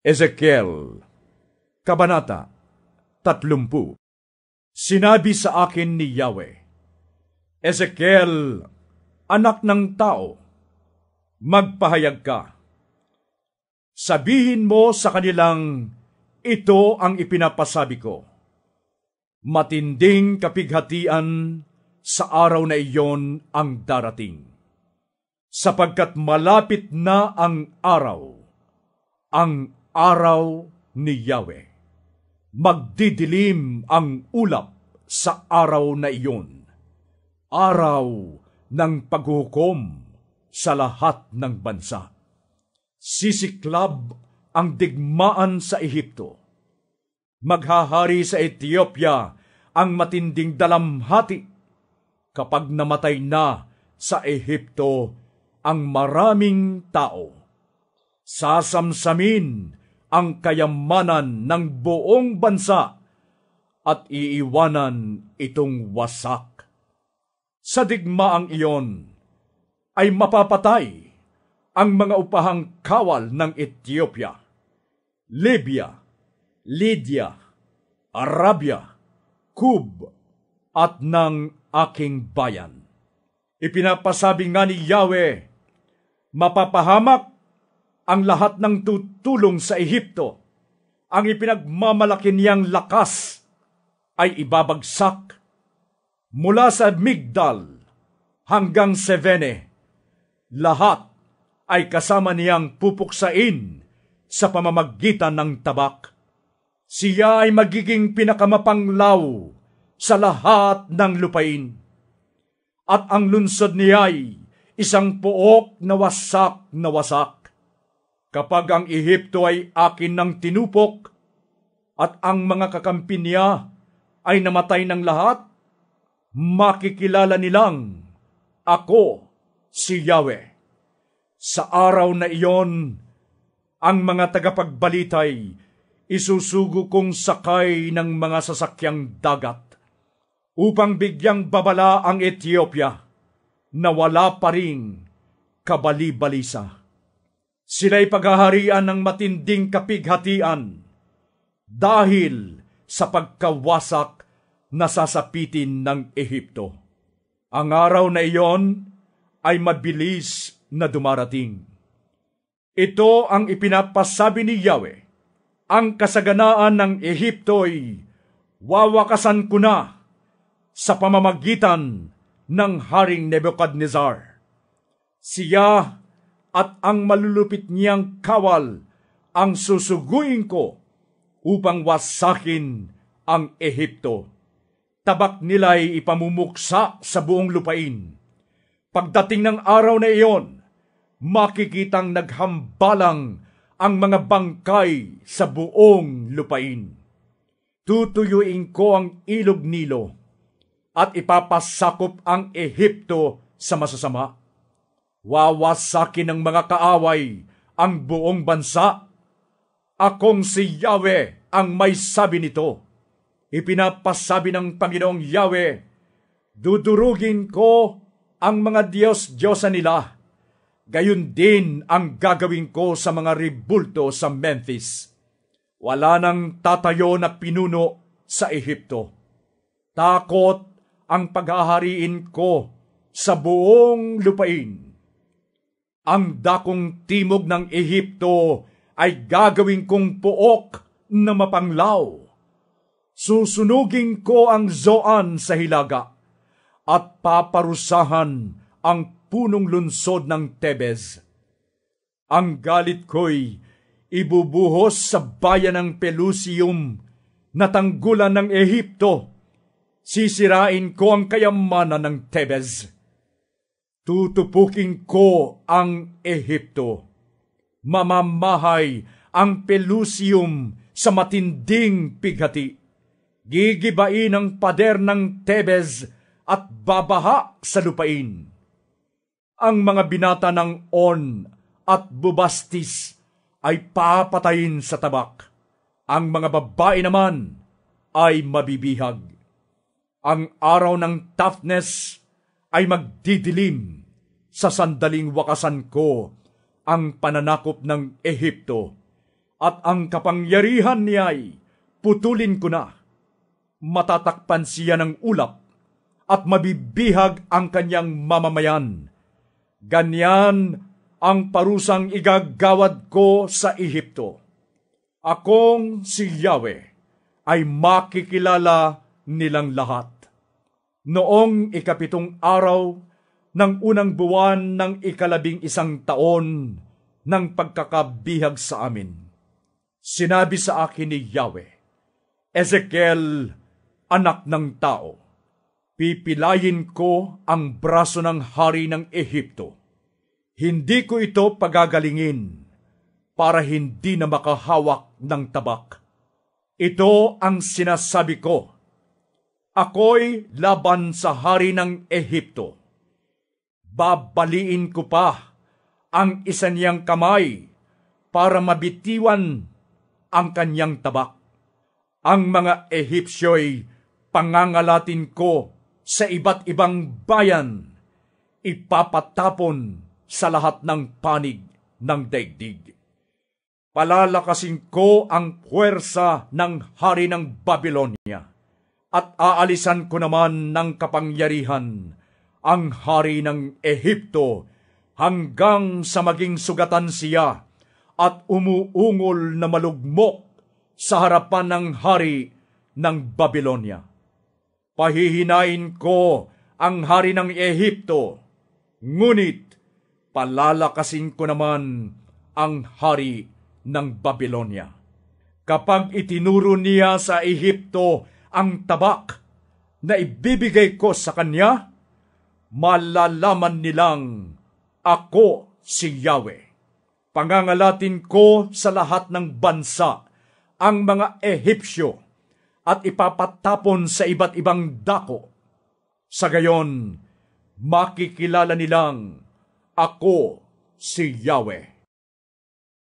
Ezekiel, Kabanata 30. Sinabi sa akin ni Yahweh, Ezekiel, anak ng tao, magpahayag ka. Sabihin mo sa kanilang, ito ang ipinapasabi ko. Matinding kapighatian sa araw na iyon ang darating, sapagkat malapit na ang araw ni Yahweh. Magdidilim ang ulap sa araw na iyon, araw ng paghukom sa lahat ng bansa. Sisiklab ang digmaan sa Ehipto. Maghahari sa Ethiopia ang matinding dalamhati kapag namatay na sa Ehipto ang maraming tao. Sasamsamin ang kayamanan ng buong bansa at iiwanan itong wasak. Sa digmaang iyon ay mapapatay ang mga upahang kawal ng Ethiopia, Libya, Lydia, Arabia, Kub, at ng aking bayan. Ipinapasabi nga ni Yahweh, mapapahamak ang lahat ng tutulong sa Ehipto. Ang ipinagmamalaki niyang lakas ay ibabagsak mula sa Migdal hanggang Sevene. Lahat ay kasama niyang pupuksain sa pamamagitan ng tabak. Siya ay magiging pinakamapanglaw sa lahat ng lupain. At ang lunsod niya ay isang pook na wasak na wasak. Kapag ang Ehipto ay akin ng tinupok at ang mga kakampi niya ay namatay ng lahat, makikilala nilang ako si Yahweh. Sa araw na iyon, ang mga tagapagbalitay isusugo kong sakay ng mga sasakyang dagat upang bigyang babala ang Ethiopia na wala pa ring kabali-balisa. Sila'y paghaharian ng matinding kapighatian dahil sa pagkawasak na sasapitin ng Ehipto. Ang araw na iyon ay mabilis na dumarating. Ito ang ipinapasabi ni Yahweh. Ang kasaganaan ng Ehipto'y wawakasan ko na sa pamamagitan ng Haring Nebuchadnezzar. Siya at ang malulupit niyang kawal ang susuguin ko upang wasakin ang Ehipto. Tabak nila'y ipamumuksa sa buong lupain. Pagdating ng araw na iyon, makikitang naghambalang ang mga bangkay sa buong lupain. Tutuyuin ko ang ilog Nilo at ipapasakop ang Ehipto sa masasama. Wawasakin ng mga kaaway ang buong bansa. Akong si Yahweh ang may sabi nito. Ipinapasabi ng Panginoong Yahweh, dudurugin ko ang mga Diyos-Diyosa nila. Gayon din ang gagawin ko sa mga ribulto sa Memphis. Wala nang tatayo na pinuno sa Ehipto. Takot ang paghahariin ko sa buong lupain. Ang dakong timog ng Ehipto ay gagawin kong pook na mapanglaw. Susunugin ko ang Zoan sa Hilaga at paparusahan ang punong lunsod ng Tebes. Ang galit ko'y ibubuhos sa bayan ng Pelusium na tanggulan ng Ehipto. Sisirain ko ang kayamanan ng Tebes. Tutupukin ko ang Ehipto. Mamamahay ang Pelusium sa matinding pighati. Gigibain ang pader ng Tebes at babaha sa lupain. Ang mga binata ng On at Bubastis ay papatayin sa tabak. Ang mga babae naman ay mabibihag. Ang araw ng Taphnes ay magdidilim. Sa sandaling wakasan ko ang pananakop ng Ehipto at ang kapangyarihan niya'y putulin ko na. Matatakpan siya ng ulap, at mabibihag ang kanyang mamamayan. Ganyan ang parusang igagawad ko sa Ehipto. Akong si Yahweh ay makikilala nilang lahat. Noong 7 araw ng unang buwan ng 11 taon ng pagkakabihag sa amin, sinabi sa akin ni Yahweh, Ezekiel, anak ng tao, pipilayin ko ang braso ng hari ng Ehipto. Hindi ko ito pagagalingin para hindi na makahawak ng tabak. Ito ang sinasabi ko. Ako'y laban sa hari ng Ehipto. Babaliin ko pa ang isa niyang kamay para mabitiwan ang kanyang tabak. Ang mga Ehipsyo'y pangangalatin ko sa iba't ibang bayan, ipapatapon sa lahat ng panig ng daigdig. Palalakasin ko ang puwersa ng hari ng Babylonia, at aalisan ko naman ng kapangyarihan ang hari ng Ehipto hanggang sa maging sugatan siya at umuungol na malugmok sa harapan ng hari ng Babylonia. Pahihinain ko ang hari ng Ehipto, ngunit palalakasin ko naman ang hari ng Babylonia. Kapag itinuro niya sa Ehipto ang tabak na ibibigay ko sa kanya, malalaman nilang ako si Yahweh. Pangangalatin ko sa lahat ng bansa ang mga Ehipsyo at ipapatapon sa iba't ibang dako. Sa gayon, makikilala nilang ako si Yahweh.